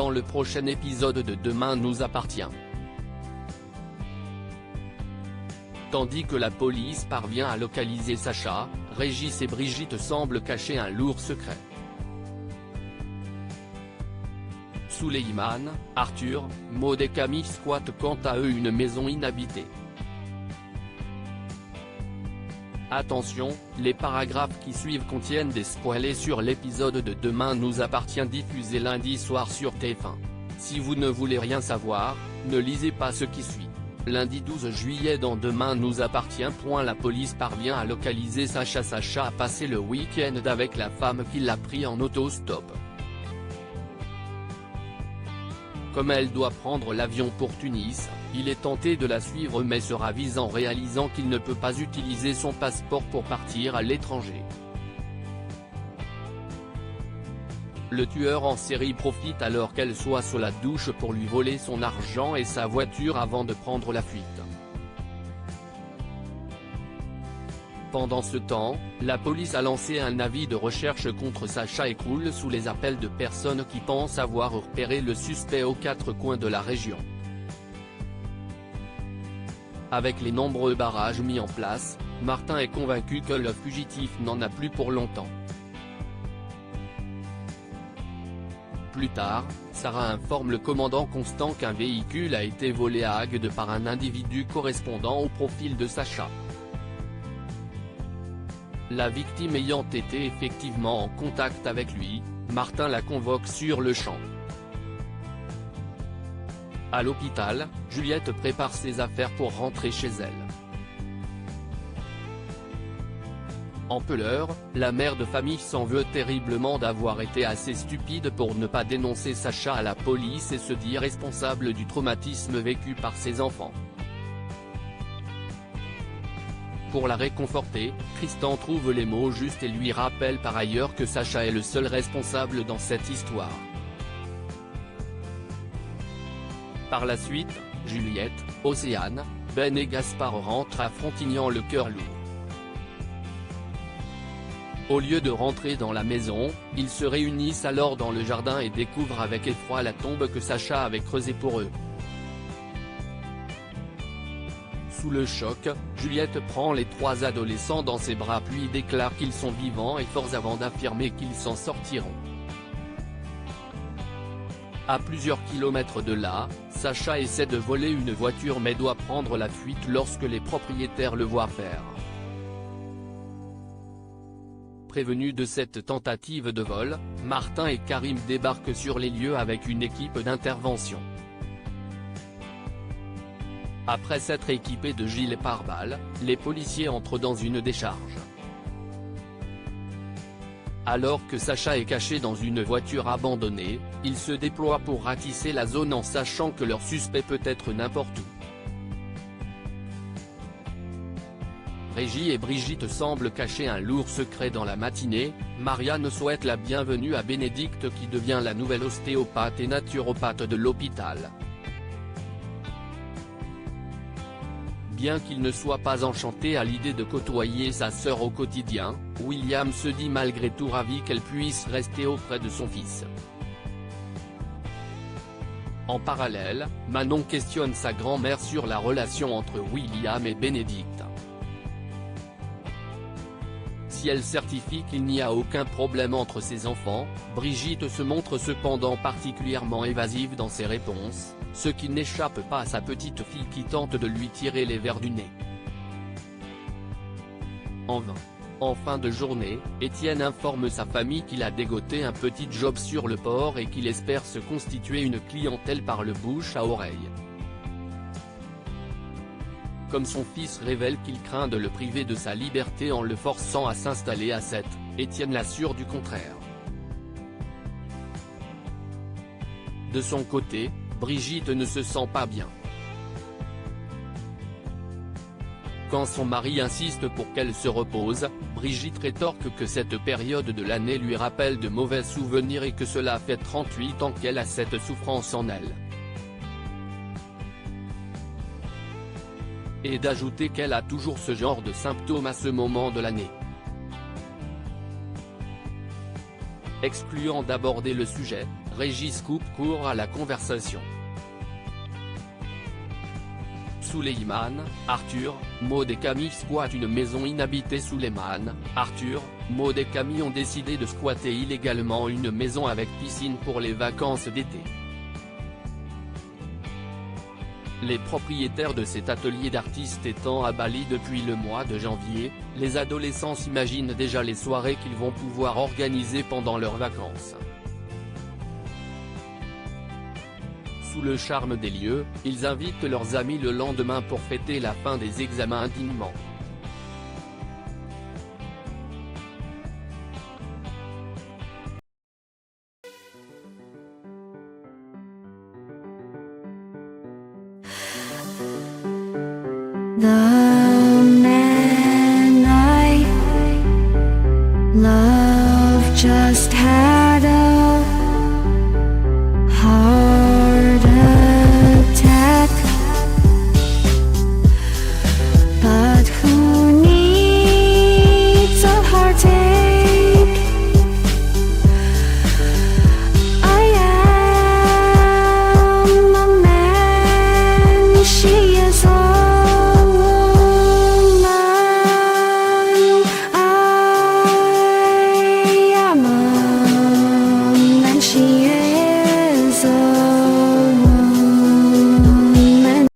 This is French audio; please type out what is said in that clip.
dans le prochain épisode de Demain nous appartient. Tandis que la police parvient à localiser Sacha, Régis et Brigitte semblent cacher un lourd secret. Souleymane, Arthur, Maud et Camille squattent quant à eux une maison inhabitée. Attention, les paragraphes qui suivent contiennent des spoilers sur l'épisode de Demain nous appartient diffusé lundi soir sur TF1. Si vous ne voulez rien savoir, ne lisez pas ce qui suit. Lundi 12 juillet dans Demain nous appartient. La police parvient à localiser Sacha. Sacha a passé le week-end avec la femme qui l'a pris en autostop. Comme elle doit prendre l'avion pour Tunis, il est tenté de la suivre mais se ravise en réalisant qu'il ne peut pas utiliser son passeport pour partir à l'étranger. Le tueur en série profite alors qu'elle soit sous la douche pour lui voler son argent et sa voiture avant de prendre la fuite. Pendant ce temps, la police a lancé un avis de recherche contre Sacha et croule sous les appels de personnes qui pensent avoir repéré le suspect aux quatre coins de la région. Avec les nombreux barrages mis en place, Martin est convaincu que le fugitif n'en a plus pour longtemps. Plus tard, Sarah informe le commandant Constant qu'un véhicule a été volé à Agde par un individu correspondant au profil de Sacha. La victime ayant été effectivement en contact avec lui, Martin la convoque sur le champ. À l'hôpital, Juliette prépare ses affaires pour rentrer chez elle. En pleurs, la mère de famille s'en veut terriblement d'avoir été assez stupide pour ne pas dénoncer Sacha à la police et se dit responsable du traumatisme vécu par ses enfants. Pour la réconforter, Tristan trouve les mots justes et lui rappelle par ailleurs que Sacha est le seul responsable dans cette histoire. Par la suite, Juliette, Océane, Ben et Gaspard rentrent à Frontignan le cœur lourd. Au lieu de rentrer dans la maison, ils se réunissent alors dans le jardin et découvrent avec effroi la tombe que Sacha avait creusée pour eux. Sous le choc, Juliette prend les trois adolescents dans ses bras puis déclare qu'ils sont vivants et forts avant d'affirmer qu'ils s'en sortiront. À plusieurs kilomètres de là, Sacha essaie de voler une voiture mais doit prendre la fuite lorsque les propriétaires le voient faire. Prévenus de cette tentative de vol, Martin et Karim débarquent sur les lieux avec une équipe d'intervention. Après s'être équipés de gilets pare-balles, les policiers entrent dans une décharge. Alors que Sacha est caché dans une voiture abandonnée, ils se déploient pour ratisser la zone en sachant que leur suspect peut être n'importe où. Régis et Brigitte semblent cacher un lourd secret dans la matinée. Marianne souhaite la bienvenue à Bénédicte qui devient la nouvelle ostéopathe et naturopathe de l'hôpital. Bien qu'il ne soit pas enchanté à l'idée de côtoyer sa sœur au quotidien, William se dit malgré tout ravi qu'elle puisse rester auprès de son fils. En parallèle, Manon questionne sa grand-mère sur la relation entre William et Bénédicte. Si elle certifie qu'il n'y a aucun problème entre ses enfants, Brigitte se montre cependant particulièrement évasive dans ses réponses, ce qui n'échappe pas à sa petite fille qui tente de lui tirer les vers du nez. En vain. En fin de journée, Étienne informe sa famille qu'il a dégoté un petit job sur le port et qu'il espère se constituer une clientèle par le bouche à oreille. Comme son fils révèle qu'il craint de le priver de sa liberté en le forçant à s'installer à 7, Étienne l'assure du contraire. De son côté, Brigitte ne se sent pas bien. Quand son mari insiste pour qu'elle se repose, Brigitte rétorque que cette période de l'année lui rappelle de mauvais souvenirs et que cela fait 38 ans qu'elle a cette souffrance en elle. Et d'ajouter qu'elle a toujours ce genre de symptômes à ce moment de l'année. Excluant d'aborder le sujet, Régis coupe court à la conversation. Souleymane, Arthur, Maud et Camille squattent une maison inhabitée. Souleymane, Arthur, Maud et Camille ont décidé de squatter illégalement une maison avec piscine pour les vacances d'été. Les propriétaires de cet atelier d'artistes étant à Bali depuis le mois de janvier, les adolescents s'imaginent déjà les soirées qu'ils vont pouvoir organiser pendant leurs vacances. Sous le charme des lieux, ils invitent leurs amis le lendemain pour fêter la fin des examens dignement.